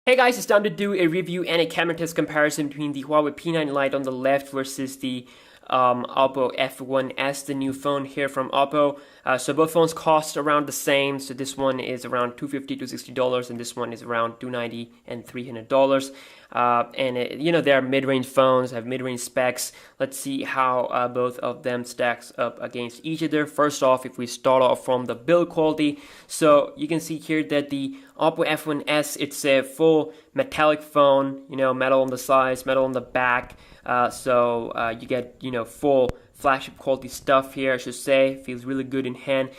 Hey guys, it's time to do a review and a camera test comparison between the Huawei P9 Lite on the left versus the Oppo F1S, the new phone here from Oppo. So both phones cost around the same. So this one is around $250 to $60, and this one is around $290 and $300. They're mid-range phones, have mid-range specs. Let's see how both of them stacks up against each other. First off, if we start off from the build quality, so you can see here that the Oppo F1S, it's a full metallic phone, metal on the sides, metal on the back. You get, full flagship quality stuff here, I should say. Feels really good in hand.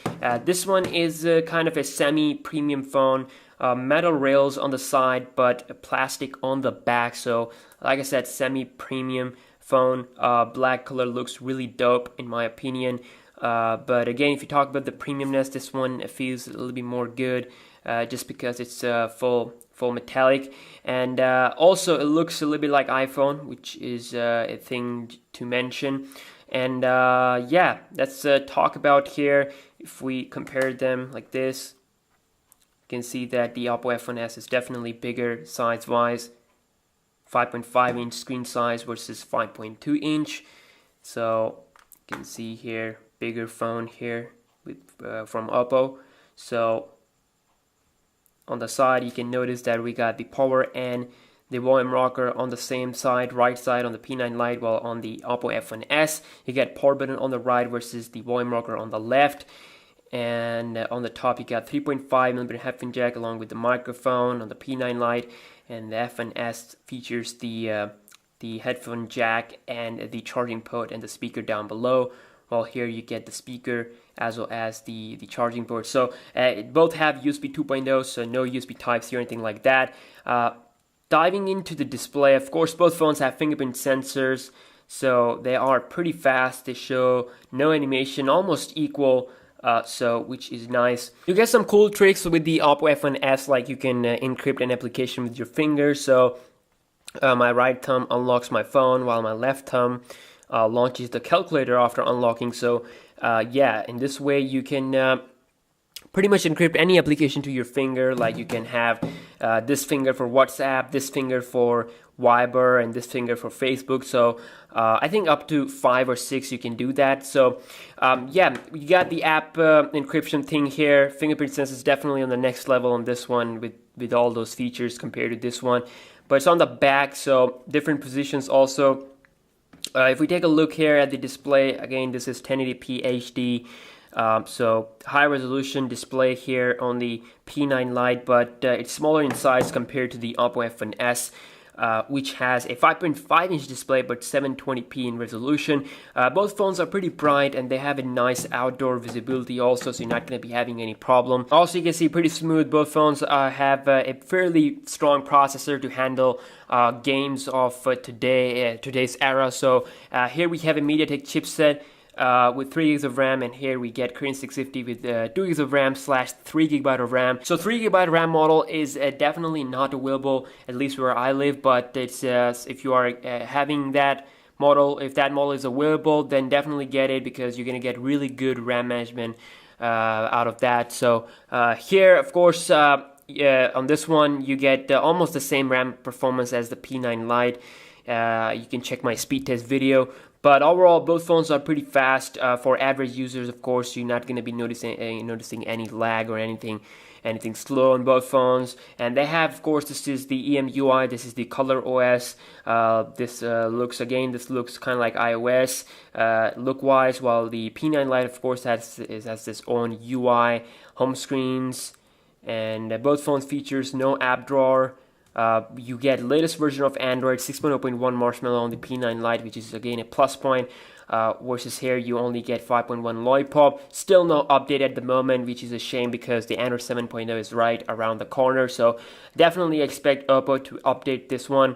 This one is kind of a semi-premium phone. Metal rails on the side, but plastic on the back. So, like I said, semi-premium phone. Black color looks really dope, in my opinion. But again, if you talk about the premiumness, this one feels a little bit more good, just because it's full metallic, and also it looks a little bit like iPhone, which is a thing to mention. And let's talk about here. If we compare them like this, you can see that the Oppo F1S is definitely bigger size-wise, 5.5 inch screen size versus 5.2 inch. So you can see here, bigger phone here with from Oppo. So on the side, you can notice that we got the power and the volume rocker on the same side, right side on the P9 Lite, while on the Oppo F1S, you get power button on the right versus the volume rocker on the left. And on the top, you got 3.5mm headphone jack along with the microphone on the P9 Lite, and the F1S features the headphone jack and the charging port and the speaker down below. While here you get the speaker as well as the charging port. So both have USB 2.0, so no USB Type-C or anything like that. Diving into the display, of course, both phones have fingerprint sensors, so they are pretty fast. They show no animation, almost equal, which is nice. You get some cool tricks with the Oppo F1S, like you can encrypt an application with your finger. So my right thumb unlocks my phone while my left thumb launches the calculator after unlocking. So in this way you can pretty much encrypt any application to your finger. Like you can have this finger for WhatsApp, this finger for Viber, and this finger for Facebook. So I think up to 5 or 6 you can do that. So you got the app encryption thing here. Fingerprint sensor is definitely on the next level on this one with all those features compared to this one. But it's on the back, so different positions also. If we take a look here at the display, again, this is 1080p HD. So high resolution display here on the P9 Lite, but it's smaller in size compared to the Oppo F1S, which has a 5.5 inch display but 720p in resolution. Both phones are pretty bright and they have a nice outdoor visibility also, so you're not going to be having any problem. Also, you can see pretty smooth. Both phones have a fairly strong processor to handle games of today's era. So here we have a MediaTek chipset with 3 GB of RAM, and here we get Kirin 650 with 2 GB of RAM / 3 GB of RAM. So 3 GB RAM model is definitely not available, at least where I live, but it's if you are having that model, if that model is available, then definitely get it, because you're going to get really good RAM management out of that. So here, of course, on this one, you get almost the same RAM performance as the P9 Lite. You can check my speed test video. But overall, both phones are pretty fast. For average users, of course, you're not going to be noticing any lag or anything slow on both phones. And they have, of course, this is the EMUI, this is the Color OS. This looks kind of like iOS look-wise, while the P9 Lite, of course, has its own UI, home screens, and both phones features no app drawer. You get latest version of Android 6.0.1 Marshmallow on the P9 Lite, which is again a plus point, versus here you only get 5.1 Lollipop. Still no update at the moment, which is a shame because the Android 7.0 is right around the corner. So definitely expect Oppo to update this one.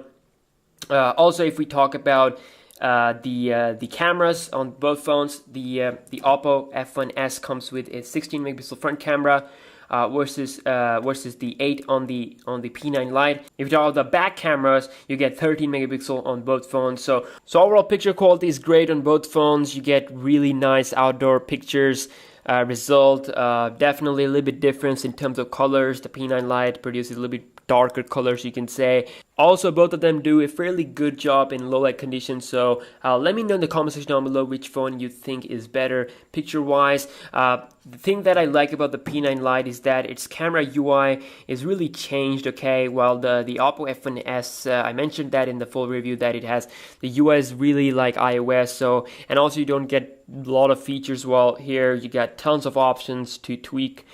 Also, if we talk about the cameras on both phones, the Oppo F1S comes with a 16 megapixel front camera, versus the 8 on the P9 Lite. If you talk about the back cameras, you get 13 megapixel on both phones. So overall picture quality is great on both phones. You get really nice outdoor pictures. Result definitely a little bit difference in terms of colors. The P9 Lite produces a little bit darker colors, you can say. Also, both of them do a fairly good job in low light conditions, so let me know in the comment section down below which phone you think is better picture wise. The thing that I like about the P9 Lite is that its camera UI is really changed, okay, while the Oppo F1S, I mentioned that in the full review that it has the UI is really like iOS, so, and also you don't get a lot of features. Well, here you got tons of options to tweak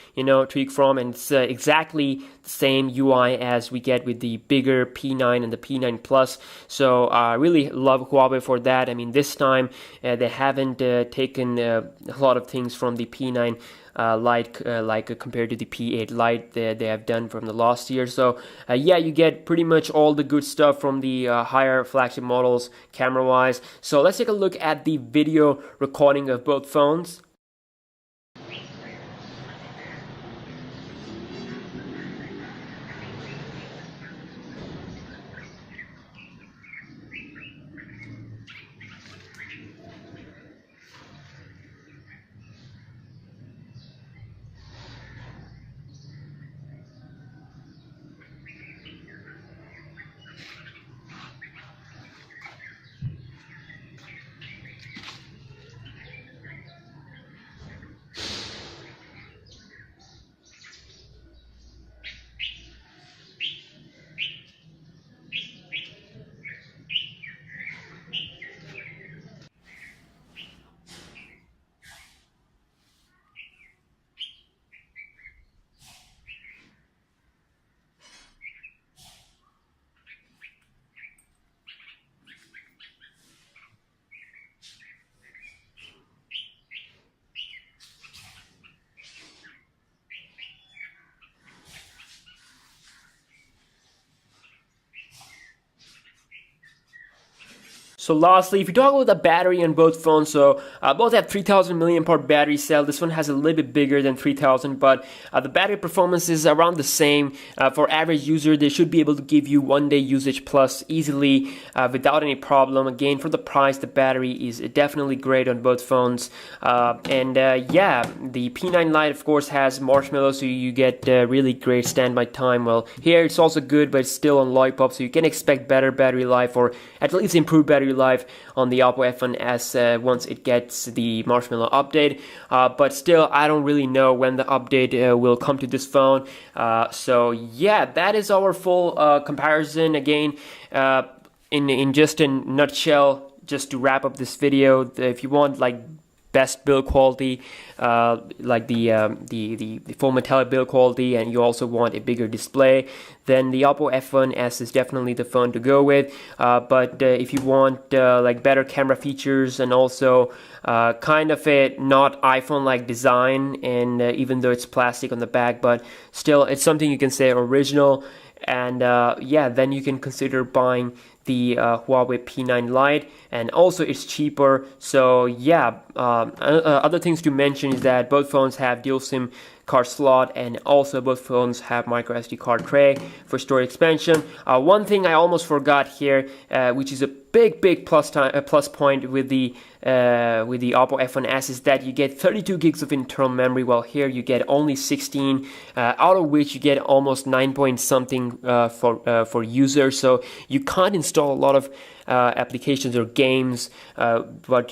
from, and it's exactly the same UI as we get with the bigger P9 and the P9 Plus. So I really love Huawei for that. I mean, this time they haven't taken a lot of things from the P9 Lite, like compared to the P8 Lite they have done from the last year. So yeah, you get pretty much all the good stuff from the higher flagship models camera wise. So let's take a look at the video recording of both phones. So lastly, if you talk about the battery on both phones, so both have 3000 mAh battery cell. This one has a little bit bigger than 3000, but the battery performance is around the same. For average user, they should be able to give you 1 day usage plus easily without any problem. Again, for the price, the battery is definitely great on both phones. Yeah, the P9 Lite of course has Marshmallow, so you get really great standby time. Well, here it's also good, but it's still on Lollipop, so you can expect better battery life, or at least improved battery life on the Oppo F1S once it gets the Marshmallow update. But still, I don't really know when the update will come to this phone. So yeah, that is our full comparison. Again, in just a nutshell, just to wrap up this video, if you want like best build quality, like the full metallic build quality, and you also want a bigger display, then the Oppo F1S is definitely the phone to go with. But if you want like better camera features, and also kind of a not iPhone-like design, and even though it's plastic on the back, but still it's something you can say original, and yeah, then you can consider buying the Huawei P9 Lite, and also it's cheaper. So yeah, other things to mention is that both phones have dual SIM card slot, and also both phones have micro SD card tray for storage expansion. One thing I almost forgot here, which is a big plus point with the Oppo F1S, is that you get 32 gigs of internal memory, while here you get only 16, out of which you get almost 9 point something for users. So you can't install a lot of applications or games, but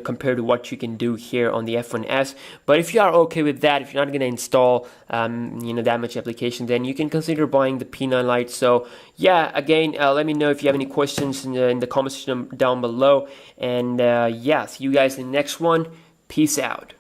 compared to what you can do here on the F1S. But if you are okay with that, if you're not going to install that much application, then you can consider buying the P9 Lite. So yeah, again, let me know if you have any questions in the comment section down below, and yeah, see you guys in the next one. Peace out.